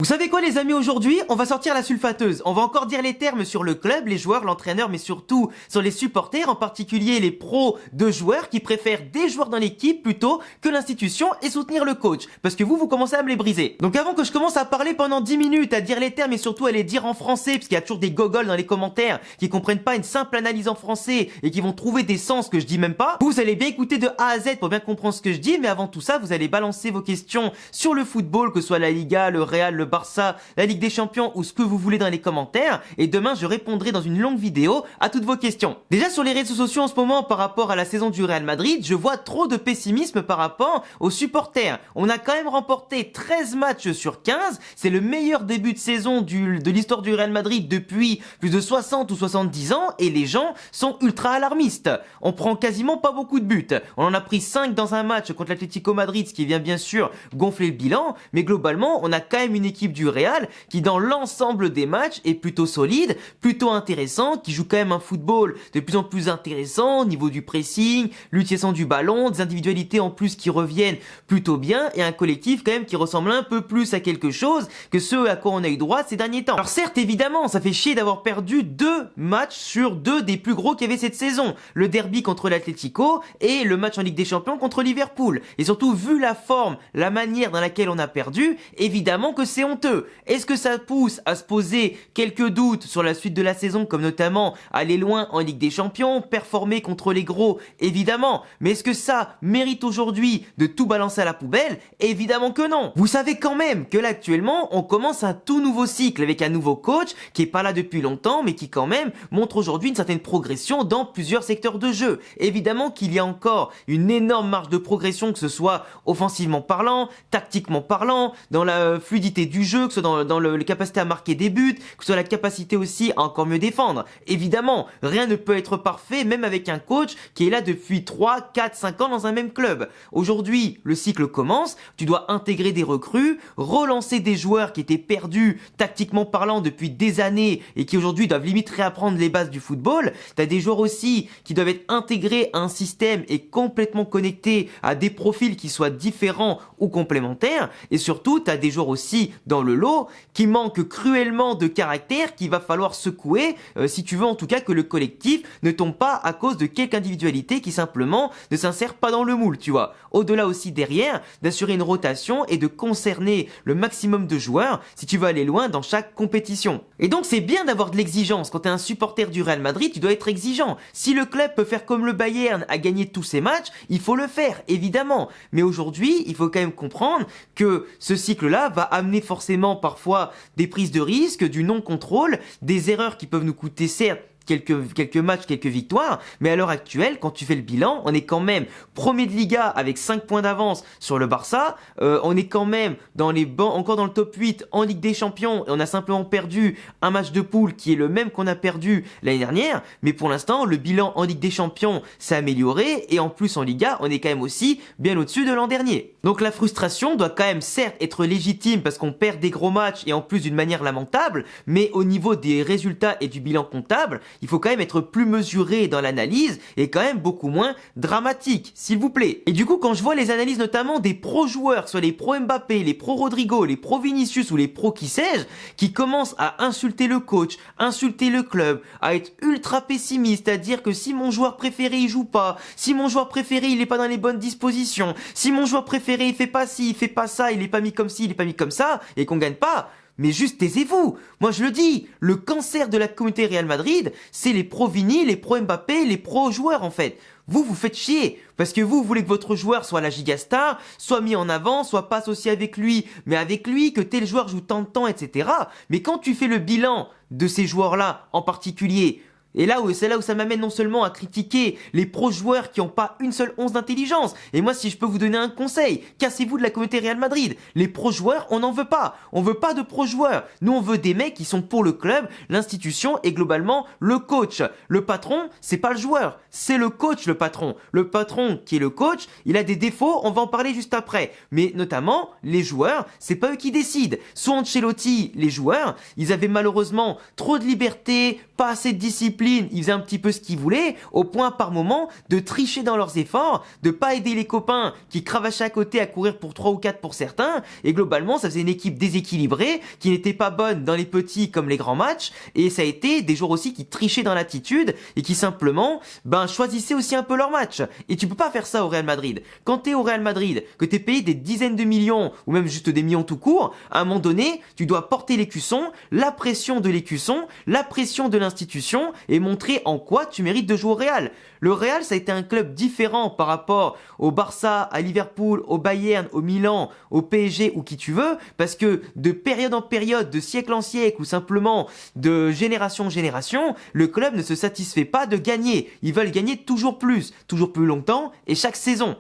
Vous savez quoi les amis, aujourd'hui on va sortir la sulfateuse, on va encore dire les termes sur le club, les joueurs, l'entraîneur mais surtout sur les supporters, en particulier les pros de joueurs qui préfèrent des joueurs dans l'équipe plutôt que l'institution et soutenir le coach, parce que vous commencez à me les briser. Donc avant que je commence à parler pendant 10 minutes, à dire les termes et surtout à les dire en français, parce qu'il y a toujours des gogoles dans les commentaires qui comprennent pas une simple analyse en français et qui vont trouver des sens que je dis même pas, vous allez bien écouter de A à Z pour bien comprendre ce que je dis, mais avant tout ça vous allez balancer vos questions sur le football, que ce soit la Liga, le Real, le Barça, la Ligue des Champions ou ce que vous voulez dans les commentaires, et demain je répondrai dans une longue vidéo à toutes vos questions. Déjà sur les réseaux sociaux en ce moment par rapport à la saison du Real Madrid, je vois trop de pessimisme par rapport aux supporters. On a quand même remporté 13 matchs sur 15, c'est le meilleur début de saison de l'histoire du Real Madrid depuis plus de 60 ou 70 ans, et les gens sont ultra alarmistes. On prend quasiment pas beaucoup de buts. On en a pris 5 dans un match contre l'Atlético Madrid, ce qui vient bien sûr gonfler le bilan, mais globalement on a quand même une équipe du Real qui dans l'ensemble des matchs est plutôt solide, plutôt intéressant, qui joue quand même un football de plus en plus intéressant au niveau du pressing, l'utilisation du ballon, des individualités en plus qui reviennent plutôt bien, et un collectif quand même qui ressemble un peu plus à quelque chose que ce à quoi on a eu droit ces derniers temps. Alors certes évidemment ça fait chier d'avoir perdu 2 matchs sur 2 des plus gros qu'il y avait cette saison, le derby contre l'Atlético et le match en Ligue des Champions contre Liverpool, et surtout vu la forme, la manière dans laquelle on a perdu, évidemment que c'est honteux. Est-ce que ça pousse à se poser quelques doutes sur la suite de la saison, comme notamment aller loin en Ligue des Champions, performer contre les gros? Évidemment. Mais est-ce que ça mérite aujourd'hui de tout balancer à la poubelle? Évidemment que non. Vous savez quand même que là actuellement, on commence un tout nouveau cycle avec un nouveau coach qui est pas là depuis longtemps, mais qui quand même montre aujourd'hui une certaine progression dans plusieurs secteurs de jeu. Évidemment qu'il y a encore une énorme marge de progression, que ce soit offensivement parlant, tactiquement parlant, dans la fluidité du jeu, que ce soit dans la capacité à marquer des buts, que ce soit la capacité aussi à encore mieux défendre. Évidemment, rien ne peut être parfait, même avec un coach qui est là depuis 3, 4, 5 ans dans un même club. Aujourd'hui, le cycle commence, tu dois intégrer des recrues, relancer des joueurs qui étaient perdus tactiquement parlant depuis des années et qui aujourd'hui doivent limite réapprendre les bases du football. T'as des joueurs aussi qui doivent être intégrés à un système et complètement connectés à des profils qui soient différents ou complémentaires. Et surtout, t'as des joueurs aussi dans le lot qui manque cruellement de caractère, qu'il va falloir secouer si tu veux en tout cas que le collectif ne tombe pas à cause de quelques individualités qui simplement ne s'insèrent pas dans le moule, tu vois. Au-delà aussi derrière, d'assurer une rotation et de concerner le maximum de joueurs si tu veux aller loin dans chaque compétition. Et donc c'est bien d'avoir de l'exigence. Quand tu es un supporter du Real Madrid, tu dois être exigeant. Si le club peut faire comme le Bayern à gagner tous ses matchs, il faut le faire, évidemment. Mais aujourd'hui, il faut quand même comprendre que ce cycle-là va amener forcément parfois des prises de risque, du non-contrôle, des erreurs qui peuvent nous coûter certes quelques matchs, quelques victoires, mais à l'heure actuelle, quand tu fais le bilan, on est quand même premier de Liga avec 5 points d'avance sur le Barça, on est quand même encore dans le top 8 en Ligue des Champions, et on a simplement perdu un match de poule qui est le même qu'on a perdu l'année dernière, mais pour l'instant, le bilan en Ligue des Champions s'est amélioré, et en plus en Liga, on est quand même aussi bien au-dessus de l'an dernier. Donc la frustration doit quand même certes être légitime parce qu'on perd des gros matchs et en plus d'une manière lamentable, mais au niveau des résultats et du bilan comptable, il faut quand même être plus mesuré dans l'analyse et quand même beaucoup moins dramatique, s'il vous plaît. Et du coup, quand je vois les analyses notamment des pro-joueurs, que ce soit les pro-Mbappé, les pro-Rodrigo, les pro-Vinicius ou les pro-qui sais-je, qui commencent à insulter le coach, insulter le club, à être ultra pessimiste, à dire que si mon joueur préféré il joue pas, si mon joueur préféré il est pas dans les bonnes dispositions, si mon joueur préféré il fait pas ci, il fait pas ça, il est pas mis comme ci, il est pas mis comme ça, et qu'on gagne pas, mais juste taisez-vous. Moi je le dis, le cancer de la communauté Real Madrid, c'est les pro-Vini, les pro-Mbappé, les pro-joueurs en fait. Vous faites chier, parce que vous voulez que votre joueur soit la gigastar, soit mis en avant, soit pas associé avec lui, mais avec lui, que tel joueur joue tant de temps, etc. Mais quand tu fais le bilan de ces joueurs-là en particulier, et c'est là où ça m'amène non seulement à critiquer les pro-joueurs qui n'ont pas une seule once d'intelligence. Et moi, si je peux vous donner un conseil, cassez-vous de la communauté Real Madrid. Les pro-joueurs, on n'en veut pas. On veut pas de pro-joueurs. Nous, on veut des mecs qui sont pour le club, l'institution et globalement le coach. Le patron, c'est pas le joueur, c'est le coach le patron. Le patron qui est le coach, il a des défauts, on va en parler juste après. Mais notamment, les joueurs, c'est pas eux qui décident. Sous Ancelotti, les joueurs, ils avaient malheureusement trop de liberté, pas assez de discipline, discipline, ils faisaient un petit peu ce qu'ils voulaient, au point par moment de tricher dans leurs efforts, de pas aider les copains qui cravachaient à côté à courir pour 3 ou 4 pour certains, et globalement ça faisait une équipe déséquilibrée, qui n'était pas bonne dans les petits comme les grands matchs, et ça a été des joueurs aussi qui trichaient dans l'attitude, et qui simplement, choisissaient aussi un peu leur match. Et tu peux pas faire ça au Real Madrid. Quand t'es au Real Madrid, que t'es payé des dizaines de millions, ou même juste des millions tout court, à un moment donné, tu dois porter l'écusson, la pression de l'écusson, la pression de l'institution, et montrer en quoi tu mérites de jouer au Real. Le Real, ça a été un club différent par rapport au Barça, à Liverpool, au Bayern, au Milan, au PSG ou qui tu veux, parce que de période en période, de siècle en siècle ou simplement de génération en génération, le club ne se satisfait pas de gagner. Ils veulent gagner toujours plus longtemps et chaque saison.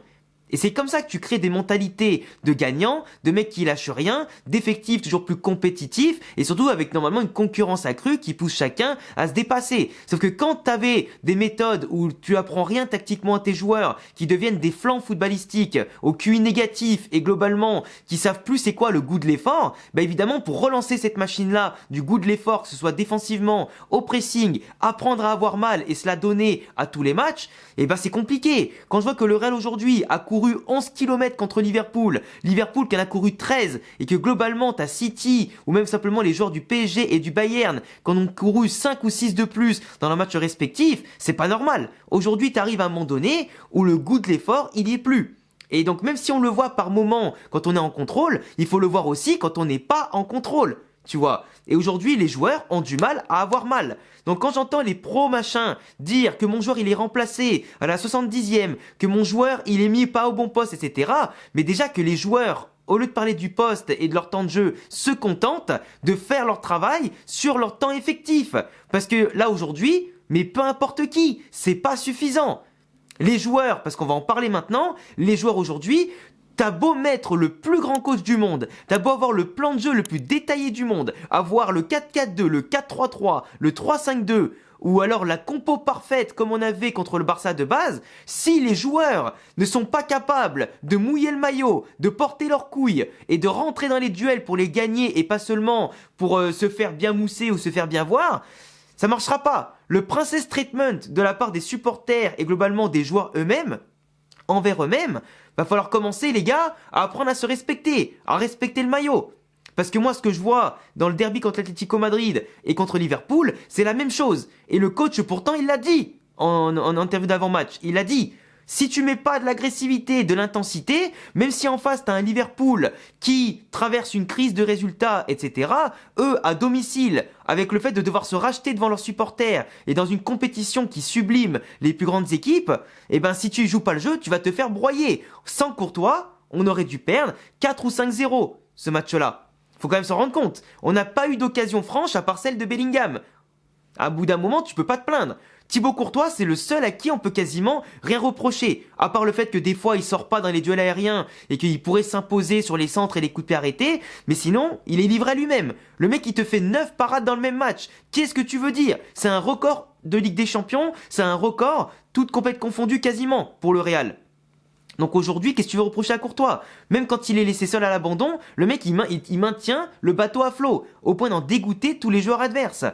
Et c'est comme ça que tu crées des mentalités de gagnants, de mecs qui lâchent rien, d'effectifs toujours plus compétitifs et surtout avec normalement une concurrence accrue qui pousse chacun à se dépasser. Sauf que quand t'avais des méthodes où tu apprends rien tactiquement à tes joueurs, qui deviennent des flancs footballistiques au QI négatif et globalement qui savent plus c'est quoi le goût de l'effort, évidemment pour relancer cette machine-là du goût de l'effort, que ce soit défensivement, au pressing, apprendre à avoir mal et se la donner à tous les matchs, c'est compliqué. Quand je vois que le Real aujourd'hui a couru 11 km contre Liverpool qui en a couru 13 et que globalement t'as City ou même simplement les joueurs du PSG et du Bayern qui en ont couru 5 ou 6 de plus dans leurs matchs respectifs, c'est pas normal. Aujourd'hui t'arrives à un moment donné où le goût de l'effort il y est plus. Et donc même si on le voit par moment quand on est en contrôle, il faut le voir aussi quand on n'est pas en contrôle. Tu vois. Et aujourd'hui, les joueurs ont du mal à avoir mal. Donc quand j'entends les pros machin dire que mon joueur il est remplacé à la 70e, que mon joueur il est mis pas au bon poste, etc. Mais déjà que les joueurs, au lieu de parler du poste et de leur temps de jeu, se contentent de faire leur travail sur leur temps effectif. Parce que là aujourd'hui, mais peu importe qui, c'est pas suffisant. Les joueurs, parce qu'on va en parler maintenant, les joueurs aujourd'hui, t'as beau mettre le plus grand coach du monde, t'as beau avoir le plan de jeu le plus détaillé du monde, avoir le 4-4-2, le 4-3-3, le 3-5-2, ou alors la compo parfaite comme on avait contre le Barça de base, si les joueurs ne sont pas capables de mouiller le maillot, de porter leurs couilles et de rentrer dans les duels pour les gagner et pas seulement pour se faire bien mousser ou se faire bien voir, ça marchera pas. Le princess treatment de la part des supporters et globalement des joueurs eux-mêmes, envers eux-mêmes, va falloir commencer les gars à apprendre à se respecter, à respecter le maillot. Parce que moi ce que je vois dans le derby contre l'Atlético Madrid et contre Liverpool, c'est la même chose. Et le coach pourtant il l'a dit en interview d'avant-match, il a dit si tu mets pas de l'agressivité, de l'intensité, même si en face t'as un Liverpool qui traverse une crise de résultats, etc., eux, à domicile, avec le fait de devoir se racheter devant leurs supporters et dans une compétition qui sublime les plus grandes équipes, si tu joues pas le jeu, tu vas te faire broyer. Sans Courtois, on aurait dû perdre 4 ou 5-0 ce match-là. Faut quand même s'en rendre compte. On n'a pas eu d'occasion franche à part celle de Bellingham. À bout d'un moment, tu peux pas te plaindre. Thibaut Courtois, c'est le seul à qui on peut quasiment rien reprocher, à part le fait que des fois il sort pas dans les duels aériens et qu'il pourrait s'imposer sur les centres et les coups de pied arrêtés, mais sinon, il est livré à lui-même. Le mec il te fait 9 parades dans le même match. Qu'est-ce que tu veux dire? C'est un record de Ligue des Champions, c'est un record, toutes compétitions confondues quasiment, pour le Real. Donc aujourd'hui, qu'est-ce que tu veux reprocher à Courtois? Même quand il est laissé seul à l'abandon, le mec il maintient le bateau à flot, au point d'en dégoûter tous les joueurs adverses.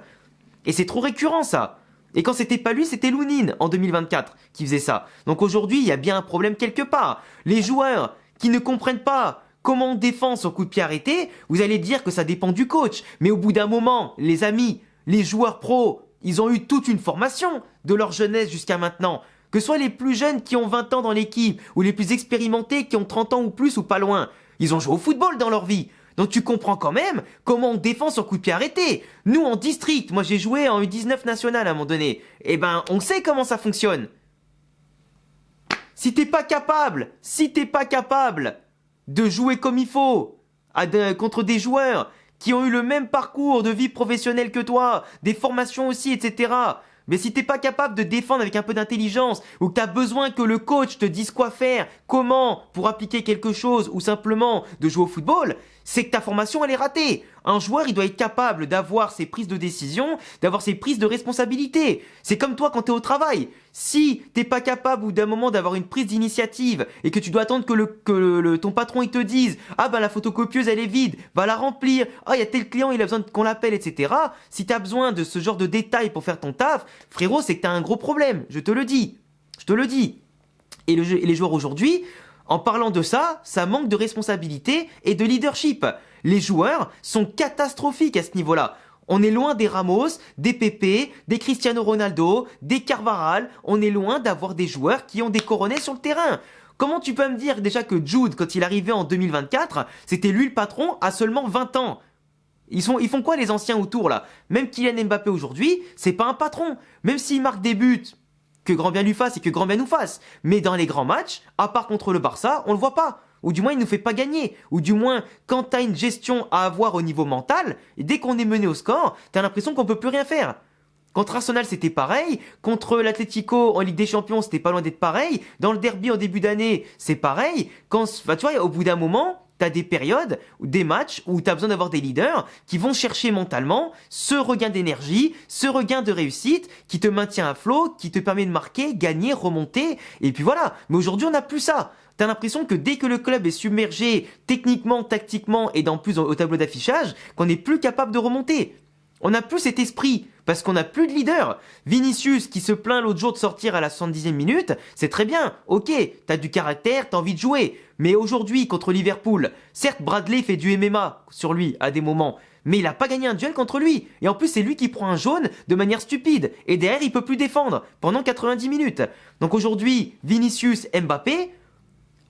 Et c'est trop récurrent ça. Et quand c'était pas lui, c'était Lounine en 2024 qui faisait ça. Donc aujourd'hui, il y a bien un problème quelque part. Les joueurs qui ne comprennent pas comment on défend sur coup de pied arrêté, vous allez dire que ça dépend du coach. Mais au bout d'un moment, les amis, les joueurs pros, ils ont eu toute une formation de leur jeunesse jusqu'à maintenant. Que ce soit les plus jeunes qui ont 20 ans dans l'équipe, ou les plus expérimentés qui ont 30 ans ou plus ou pas loin. Ils ont joué au football dans leur vie. Donc tu comprends quand même comment on défend sur coup de pied arrêté. Nous en district, moi j'ai joué en U19 national à un moment donné. On sait comment ça fonctionne. Si t'es pas capable de jouer comme il faut contre des joueurs qui ont eu le même parcours de vie professionnelle que toi, des formations aussi, etc. Mais si t'es pas capable de défendre avec un peu d'intelligence, ou que t'as besoin que le coach te dise quoi faire, comment, pour appliquer quelque chose, ou simplement de jouer au football, c'est que ta formation elle est ratée. Un joueur, il doit être capable d'avoir ses prises de décision, d'avoir ses prises de responsabilité. C'est comme toi quand t'es au travail. Si t'es pas capable ou d'un moment d'avoir une prise d'initiative et que tu dois attendre que ton patron il te dise ah ben la photocopieuse elle est vide, va la remplir, ah il y a tel client il a besoin qu'on l'appelle, etc. Si t'as besoin de ce genre de détails pour faire ton taf, frérot, c'est que t'as un gros problème. Je te le dis. Je te le dis. Et les joueurs aujourd'hui, en parlant de ça, ça manque de responsabilité et de leadership. Les joueurs sont catastrophiques à ce niveau-là. On est loin des Ramos, des Pepe, des Cristiano Ronaldo, des Carvajal. On est loin d'avoir des joueurs qui ont des coronets sur le terrain. Comment tu peux me dire déjà que Jude, quand il arrivait en 2024, c'était lui le patron à seulement 20 ans? Ils font quoi les anciens autour là? Même Kylian Mbappé aujourd'hui, c'est pas un patron. Même s'il marque des buts, que grand bien lui fasse et que grand bien nous fasse. Mais dans les grands matchs, à part contre le Barça, on le voit pas. Ou du moins, il nous fait pas gagner. Ou du moins, quand t'as une gestion à avoir au niveau mental, et dès qu'on est mené au score, t'as l'impression qu'on peut plus rien faire. Contre Arsenal, c'était pareil. Contre l'Atlético en Ligue des Champions, c'était pas loin d'être pareil. Dans le derby en début d'année, c'est pareil. Tu vois, au bout d'un moment, t'as des périodes, des matchs où t'as besoin d'avoir des leaders qui vont chercher mentalement ce regain d'énergie, ce regain de réussite qui te maintient à flot, qui te permet de marquer, gagner, remonter. Et puis voilà. Mais aujourd'hui, on n'a plus ça. T'as l'impression que dès que le club est submergé techniquement, tactiquement et dans plus au tableau d'affichage, qu'on n'est plus capable de remonter. On n'a plus cet esprit parce qu'on n'a plus de leader. Vinicius qui se plaint l'autre jour de sortir à la 70e minute, c'est très bien. Ok, t'as du caractère, t'as envie de jouer. Mais aujourd'hui, contre Liverpool, certes Bradley fait du MMA sur lui à des moments, mais il n'a pas gagné un duel contre lui. Et en plus, c'est lui qui prend un jaune de manière stupide. Et derrière, il peut plus défendre pendant 90 minutes. Donc aujourd'hui, Vinicius, Mbappé,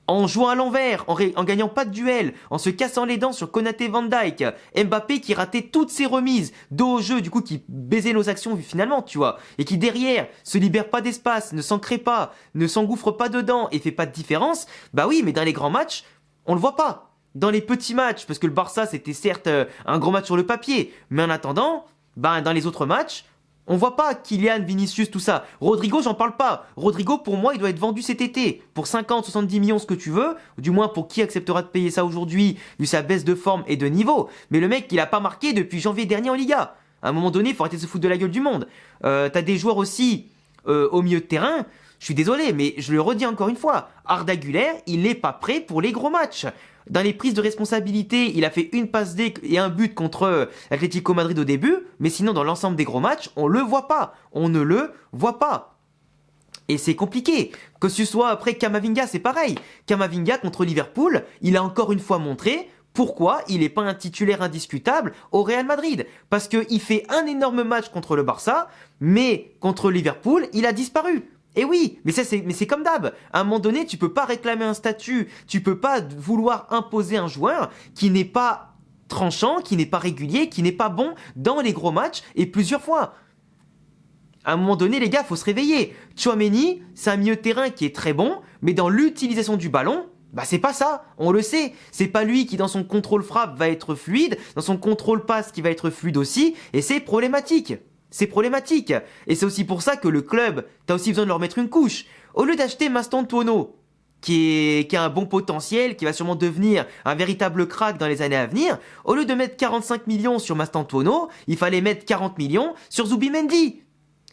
en jouant à l'envers, en gagnant pas de duel, en se cassant les dents sur Konaté Van Dijk, Mbappé qui ratait toutes ses remises, dos au jeu, du coup qui baisait nos actions finalement, tu vois, et qui derrière se libère pas d'espace, ne s'en crée pas, ne s'engouffre pas dedans et fait pas de différence, bah oui, mais dans les grands matchs, on le voit pas. Dans les petits matchs, parce que le Barça c'était certes un gros match sur le papier, mais en attendant, bah dans les autres matchs, on voit pas Kylian, Vinicius, tout ça. Rodrigo, j'en parle pas. Rodrigo, pour moi, il doit être vendu cet été. Pour 50, 70 millions, ce que tu veux. Ou du moins, pour qui acceptera de payer ça aujourd'hui, vu sa baisse de forme et de niveau. Mais le mec, il a pas marqué depuis janvier dernier en Liga. À un moment donné, il faut arrêter de se foutre de la gueule du monde. T'as des joueurs aussi au milieu de terrain. Je suis désolé, mais je le redis encore une fois. Arda Güler, il n'est pas prêt pour les gros matchs. Dans les prises de responsabilité, il a fait une passe D et un but contre l'Atlético Madrid au début, mais sinon dans l'ensemble des gros matchs, on le voit pas. On ne le voit pas. Et c'est compliqué. Que ce soit après Camavinga, c'est pareil. Camavinga contre Liverpool, il a encore une fois montré pourquoi il n'est pas un titulaire indiscutable au Real Madrid. Parce qu'il fait un énorme match contre le Barça, mais contre Liverpool, il a disparu. Et oui, mais c'est comme d'hab. À un moment donné, tu peux pas réclamer un statut, tu peux pas vouloir imposer un joueur qui n'est pas tranchant, qui n'est pas régulier, qui n'est pas bon dans les gros matchs et plusieurs fois. À un moment donné, les gars, faut se réveiller. Tchouaméni, c'est un milieu de terrain qui est très bon, mais dans l'utilisation du ballon, bah c'est pas ça, on le sait. C'est pas lui qui dans son contrôle frappe va être fluide, dans son contrôle passe qui va être fluide aussi, et c'est problématique. C'est problématique. Et c'est aussi pour ça que le club, t'as aussi besoin de leur mettre une couche. Au lieu d'acheter Mastantuono, qui a un bon potentiel, qui va sûrement devenir un véritable crack dans les années à venir, au lieu de mettre 45 millions sur Mastantuono, il fallait mettre 40 millions sur Zubimendi.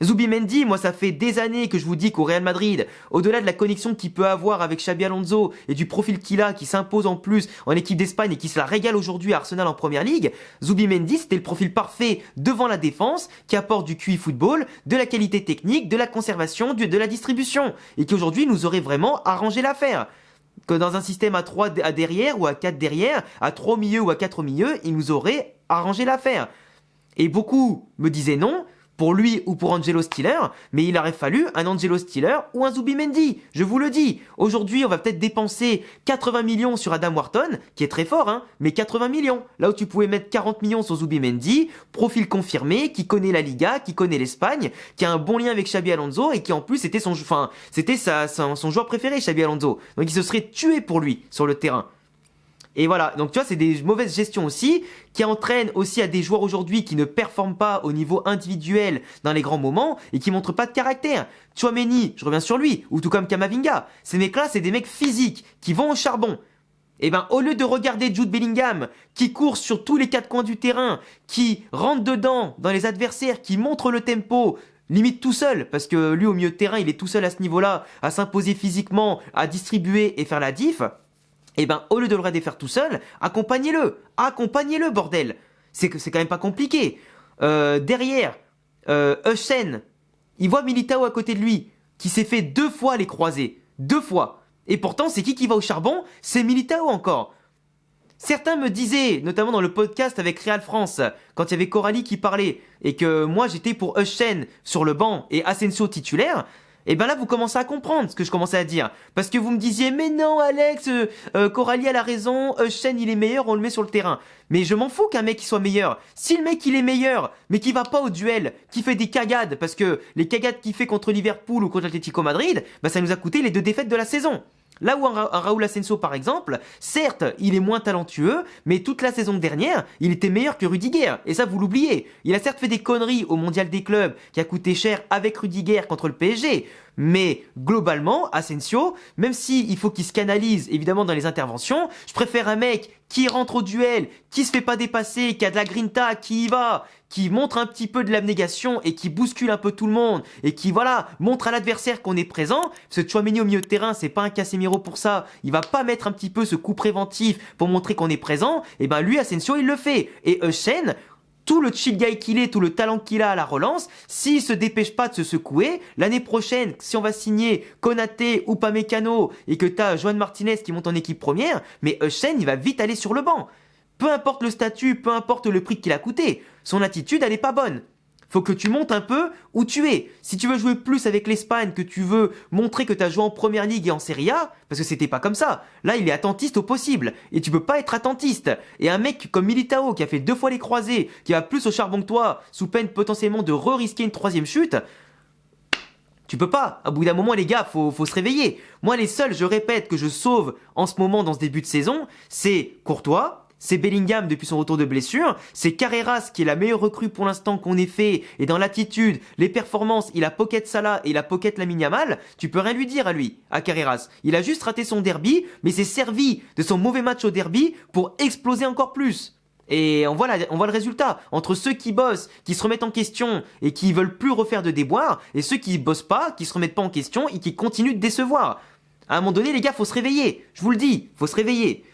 Zubimendi, moi ça fait des années que je vous dis qu'au Real Madrid, au-delà de la connexion qu'il peut avoir avec Xabi Alonso et du profil qu'il a, qui s'impose en plus en équipe d'Espagne et qui se la régale aujourd'hui à Arsenal en Première Ligue, Zubimendi c'était le profil parfait devant la défense, qui apporte du QI football, de la qualité technique, de la conservation, de la distribution, et qui aujourd'hui nous aurait vraiment arrangé l'affaire. Que dans un système à 3 à derrière ou à 4 derrière, à 3 au milieu ou à 4 au milieu, il nous aurait arrangé l'affaire. Et beaucoup me disaient non, pour lui ou pour Angelo Stiller, mais il aurait fallu un Angelo Stiller ou un Zubimendi, je vous le dis. Aujourd'hui, on va peut-être dépenser 80 millions sur Adam Wharton, qui est très fort, hein, mais 80 millions. Là où tu pouvais mettre 40 millions sur Zubimendi, profil confirmé, qui connaît la Liga, qui connaît l'Espagne, qui a un bon lien avec Xabi Alonso et qui en plus était son joueur préféré, Xabi Alonso. Donc il se serait tué pour lui sur le terrain. Et voilà, donc tu vois, c'est des mauvaises gestions aussi, qui entraînent aussi à des joueurs aujourd'hui qui ne performent pas au niveau individuel dans les grands moments et qui montrent pas de caractère. Tchouaméni, je reviens sur lui, ou tout comme Camavinga. Ces mecs-là, c'est des mecs physiques, qui vont au charbon. Eh ben, au lieu de regarder Jude Bellingham, qui court sur tous les quatre coins du terrain, qui rentre dedans, dans les adversaires, qui montre le tempo, limite tout seul, parce que lui, au milieu de terrain, il est tout seul à ce niveau-là, à s'imposer physiquement, à distribuer et faire la diff, eh ben, au lieu de le regarder faire tout seul, accompagnez-le, bordel. C'est quand même pas compliqué. Derrière, Hutchen, il voit Militao à côté de lui, qui s'est fait 2 fois les croisés. 2 fois. Et pourtant, c'est qui va au charbon? C'est Militao encore. Certains me disaient, notamment dans le podcast avec Real France, quand il y avait Coralie qui parlait, et que moi j'étais pour Hutchen sur le banc et Asensio titulaire, et ben là vous commencez à comprendre ce que je commençais à dire. Parce que vous me disiez, mais non Alex, Coralie a la raison, Hutchen il est meilleur, on le met sur le terrain. Mais je m'en fous qu'un mec il soit meilleur. Si le mec il est meilleur, mais qui va pas au duel, qui fait des cagades, parce que les cagades qu'il fait contre Liverpool ou contre l'Atlético Madrid, bah ça nous a coûté les 2 défaites de la saison. Là où un Raúl Asensio par exemple, certes, il est moins talentueux, mais toute la saison dernière, il était meilleur que Rudiger, et ça vous l'oubliez. Il a certes fait des conneries au mondial des clubs, qui a coûté cher avec Rudiger contre le PSG, mais globalement, Asensio, même si il faut qu'il se canalise évidemment dans les interventions, je préfère un mec qui rentre au duel, qui se fait pas dépasser, qui a de la grinta, qui y va, qui montre un petit peu de l'abnégation et qui bouscule un peu tout le monde et qui voilà montre à l'adversaire qu'on est présent. Parce que Tchouaméni au milieu de terrain, c'est pas un Casemiro pour ça. Il va pas mettre un petit peu ce coup préventif pour montrer qu'on est présent. Et ben lui, Asensio, il le fait. Et Hutchen, tout le chill guy qu'il est, tout le talent qu'il a à la relance, s'il se dépêche pas de se secouer, l'année prochaine, si on va signer Konaté ou Upamecano et que t'as Joan Martinez qui monte en équipe première, mais Hutchen, il va vite aller sur le banc. Peu importe le statut, peu importe le prix qu'il a coûté, son attitude, elle est pas bonne. Faut que tu montes un peu où tu es. Si tu veux jouer plus avec l'Espagne, que tu veux montrer que tu as joué en Première Ligue et en Serie A, parce que c'était pas comme ça. Là, il est attentiste au possible. Et tu peux pas être attentiste. Et un mec comme Militao, qui a fait 2 fois les croisés, qui va plus au charbon que toi, sous peine potentiellement de re-risquer une 3e chute, tu peux pas. À bout d'un moment, les gars, faut se réveiller. Moi, les seuls, je répète, que je sauve en ce moment dans ce début de saison, c'est Courtois, c'est Bellingham depuis son retour de blessure, c'est Carreras qui est la meilleure recrue pour l'instant qu'on ait fait, et dans l'attitude, les performances, il a pocket Salah et il a pocket Lamine Yamal, tu peux rien lui dire à lui, à Carreras. Il a juste raté son derby, mais s'est servi de son mauvais match au derby pour exploser encore plus. Et on voit le résultat, entre ceux qui bossent, qui se remettent en question et qui veulent plus refaire de déboires, et ceux qui bossent pas, qui se remettent pas en question et qui continuent de décevoir. À un moment donné, les gars, faut se réveiller, je vous le dis, faut se réveiller.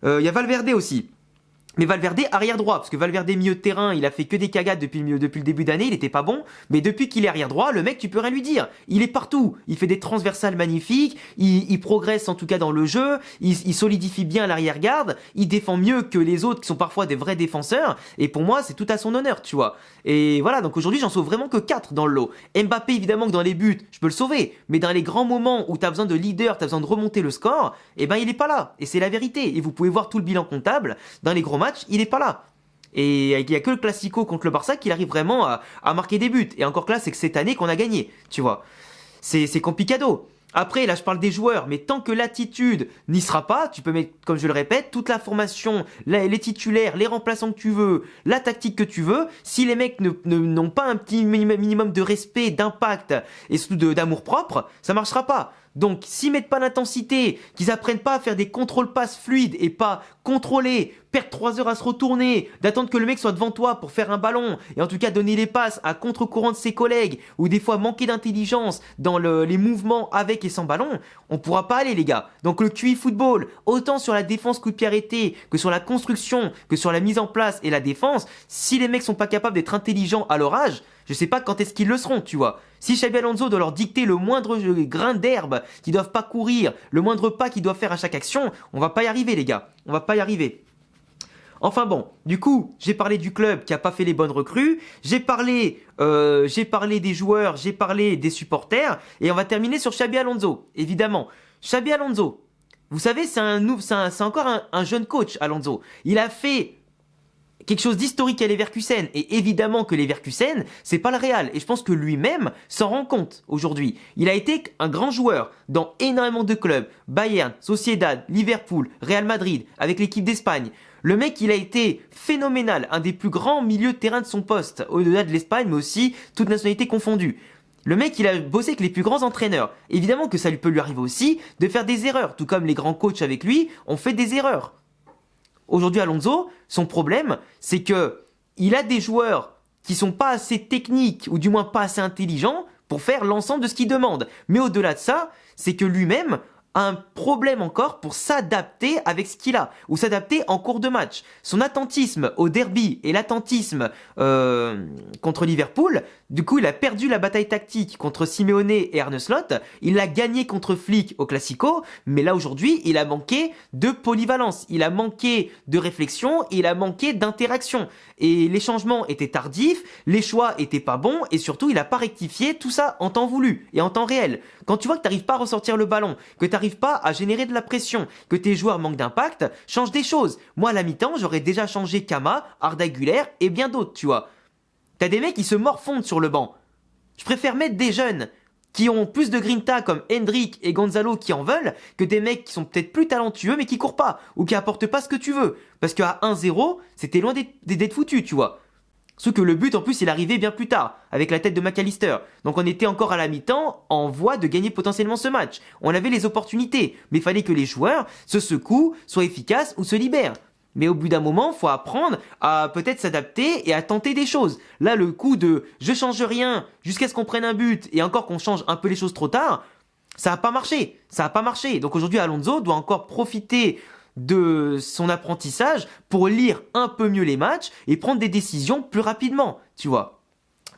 Il y a Valverde aussi. Mais Valverde arrière droit, parce que Valverde milieu de terrain, il a fait que des cagades depuis le début d'année, il était pas bon, mais depuis qu'il est arrière droit, le mec tu peux rien lui dire, il est partout, il fait des transversales magnifiques, il progresse en tout cas dans le jeu, il solidifie bien l'arrière-garde, il défend mieux que les autres qui sont parfois des vrais défenseurs, et pour moi c'est tout à son honneur, tu vois. Et voilà, donc aujourd'hui j'en sauve vraiment que 4 dans le lot. Mbappé évidemment que dans les buts, je peux le sauver, mais dans les grands moments où t'as besoin de leader, t'as besoin de remonter le score, eh ben il est pas là, et c'est la vérité, et vous pouvez voir tout le bilan comptable, dans les gros matchs, il est pas là. Et il y a que le Classico contre le Barça qu'il arrive vraiment à marquer des buts. Et encore que là, c'est que cette année qu'on a gagné, tu vois. C'est complicado. Après, là, je parle des joueurs, mais tant que l'attitude n'y sera pas, tu peux mettre, comme je le répète, toute la formation, les titulaires, les remplaçants que tu veux, la tactique que tu veux. Si les mecs n'ont pas un petit minimum de respect, d'impact et surtout d'amour propre, ça marchera pas. Donc, s'ils mettent pas d'intensité, qu'ils apprennent pas à faire des contrôles passes fluides et pas contrôler, perdre 3 heures à se retourner, d'attendre que le mec soit devant toi pour faire un ballon et en tout cas donner les passes à contre-courant de ses collègues ou des fois manquer d'intelligence dans les mouvements avec et sans ballon, on pourra pas aller les gars. Donc le QI football, autant sur la défense coup de pied arrêté que sur la construction, que sur la mise en place et la défense, si les mecs sont pas capables d'être intelligents à leur âge, je sais pas quand est-ce qu'ils le seront, tu vois. Si Xabi Alonso doit leur dicter le moindre grain d'herbe qu'ils doivent pas courir, le moindre pas qu'ils doivent faire à chaque action, on va pas y arriver les gars. On va pas y arriver. Enfin bon, du coup, j'ai parlé du club qui a pas fait les bonnes recrues, j'ai parlé des joueurs, j'ai parlé des supporters, et on va terminer sur Xabi Alonso, évidemment. Xabi Alonso, vous savez, c'est encore un jeune coach, Alonso. Il a fait quelque chose d'historique à Leverkusen, et évidemment que Leverkusen, c'est pas le Real, et je pense que lui-même s'en rend compte aujourd'hui. Il a été un grand joueur dans énormément de clubs, Bayern, Sociedad, Liverpool, Real Madrid, avec l'équipe d'Espagne. Le mec, il a été phénoménal, un des plus grands milieux de terrain de son poste, au-delà de l'Espagne, mais aussi toute nationalité confondue. Le mec, il a bossé avec les plus grands entraîneurs. Évidemment que ça peut lui arriver aussi de faire des erreurs, tout comme les grands coachs avec lui ont fait des erreurs. Aujourd'hui, Alonso, son problème, c'est que il a des joueurs qui sont pas assez techniques, ou du moins pas assez intelligents, pour faire l'ensemble de ce qu'il demande. Mais au-delà de ça, c'est que lui-même a un problème encore pour s'adapter avec ce qu'il a, ou s'adapter en cours de match. Son attentisme au derby et l'attentisme contre Liverpool, du coup il a perdu la bataille tactique contre Simeone et Arne Slot, il a gagné contre Flick au Classico, mais là aujourd'hui il a manqué de polyvalence, il a manqué de réflexion, il a manqué d'interaction. Et les changements étaient tardifs, les choix étaient pas bons, et surtout il a pas rectifié tout ça en temps voulu et en temps réel. Quand tu vois que t'arrives pas à ressortir le ballon, que t'arrives pas à générer de la pression, que tes joueurs manquent d'impact, change des choses. Moi à la mi-temps, j'aurais déjà changé Kama, Arda Güler et bien d'autres, tu vois. T'as des mecs qui se morfondent sur le banc. Je préfère mettre des jeunes qui ont plus de grinta comme Hendrick et Gonzalo qui en veulent, que des mecs qui sont peut-être plus talentueux mais qui courent pas, ou qui apportent pas ce que tu veux. Parce qu'à 1-0, c'était loin d'être foutu, tu vois. Sauf que le but en plus il arrivait bien plus tard, avec la tête de McAllister. Donc on était encore à la mi-temps en voie de gagner potentiellement ce match. On avait les opportunités, mais il fallait que les joueurs se secouent, soient efficaces ou se libèrent. Mais au bout d'un moment, faut apprendre à peut-être s'adapter et à tenter des choses. Là, le coup de je change rien jusqu'à ce qu'on prenne un but et encore qu'on change un peu les choses trop tard, ça a pas marché. Ça a pas marché. Donc aujourd'hui, Alonso doit encore profiter de son apprentissage pour lire un peu mieux les matchs et prendre des décisions plus rapidement, tu vois.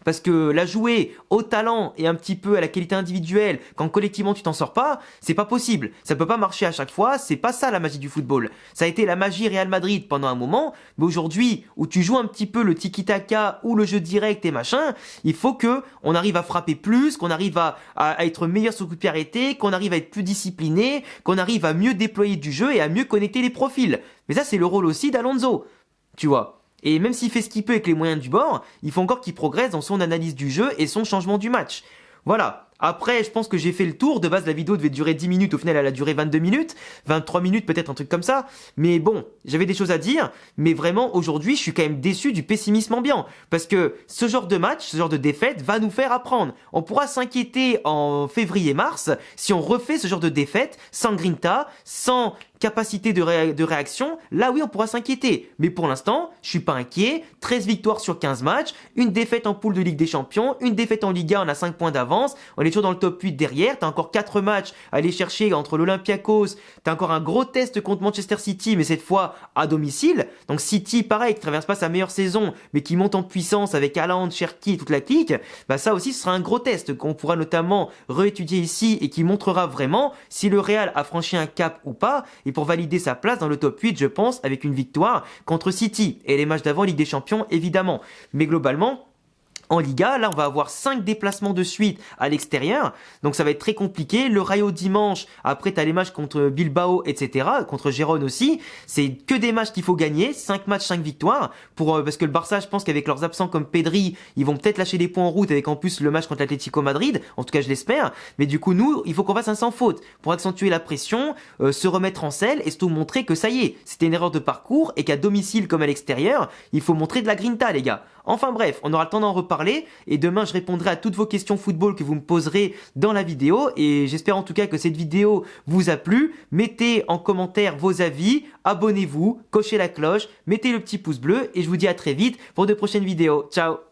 Parce que la jouer au talent et un petit peu à la qualité individuelle, quand collectivement tu t'en sors pas, c'est pas possible. Ça peut pas marcher à chaque fois, c'est pas ça la magie du football. Ça a été la magie Real Madrid pendant un moment, mais aujourd'hui, où tu joues un petit peu le tiki-taka ou le jeu direct et machin, il faut que on arrive à frapper plus, qu'on arrive à être meilleur sur le coup de pied arrêté, qu'on arrive à être plus discipliné, qu'on arrive à mieux déployer du jeu et à mieux connecter les profils. Mais ça, c'est le rôle aussi d'Alonso, tu vois. Et même s'il fait ce qu'il peut avec les moyens du bord, il faut encore qu'il progresse dans son analyse du jeu et son changement du match. Voilà. Après, je pense que j'ai fait le tour. De base, la vidéo devait durer 10 minutes. Au final, elle a duré 22 minutes. 23 minutes, peut-être un truc comme ça. Mais bon, j'avais des choses à dire. Mais vraiment, aujourd'hui, je suis quand même déçu du pessimisme ambiant. Parce que ce genre de match, ce genre de défaite va nous faire apprendre. On pourra s'inquiéter en février-mars si on refait ce genre de défaite sans grinta, sans capacité de réaction. Là, oui, on pourra s'inquiéter. Mais pour l'instant, je suis pas inquiet. 13 victoires sur 15 matchs. Une défaite en poule de Ligue des Champions. Une défaite en Liga, on a 5 points d'avance. On est toujours dans le top 8 derrière. T'as encore 4 matchs à aller chercher entre l'Olympiakos. T'as encore un gros test contre Manchester City, mais cette fois à domicile. Donc City, pareil, qui traverse pas sa meilleure saison, mais qui monte en puissance avec Haaland, Cherki, toute la clique. Bah ça aussi, ce sera un gros test qu'on pourra notamment réétudier ici et qui montrera vraiment si le Real a franchi un cap ou pas. Et pour valider sa place dans le top 8, je pense, avec une victoire contre City. Et les matchs d'avant, Ligue des Champions, évidemment. Mais globalement, en Liga, là, on va avoir 5 déplacements de suite à l'extérieur. Donc, ça va être très compliqué. Le Rayo dimanche. Après, t'as les matchs contre Bilbao, etc. Contre Gérone aussi. C'est que des matchs qu'il faut gagner. 5 matchs, 5 victoires. Parce que le Barça, je pense qu'avec leurs absents comme Pedri, ils vont peut-être lâcher des points en route avec en plus le match contre l'Atlético Madrid. En tout cas, je l'espère. Mais du coup, nous, il faut qu'on fasse un sans faute pour accentuer la pression, se remettre en selle et surtout montrer que ça y est, c'était une erreur de parcours et qu'à domicile comme à l'extérieur, il faut montrer de la grinta, les gars. Enfin bref, on aura le temps d'en reparler et demain je répondrai à toutes vos questions football que vous me poserez dans la vidéo et j'espère en tout cas que cette vidéo vous a plu. Mettez en commentaire vos avis, abonnez-vous, cochez la cloche, mettez le petit pouce bleu et je vous dis à très vite pour de prochaines vidéos. Ciao!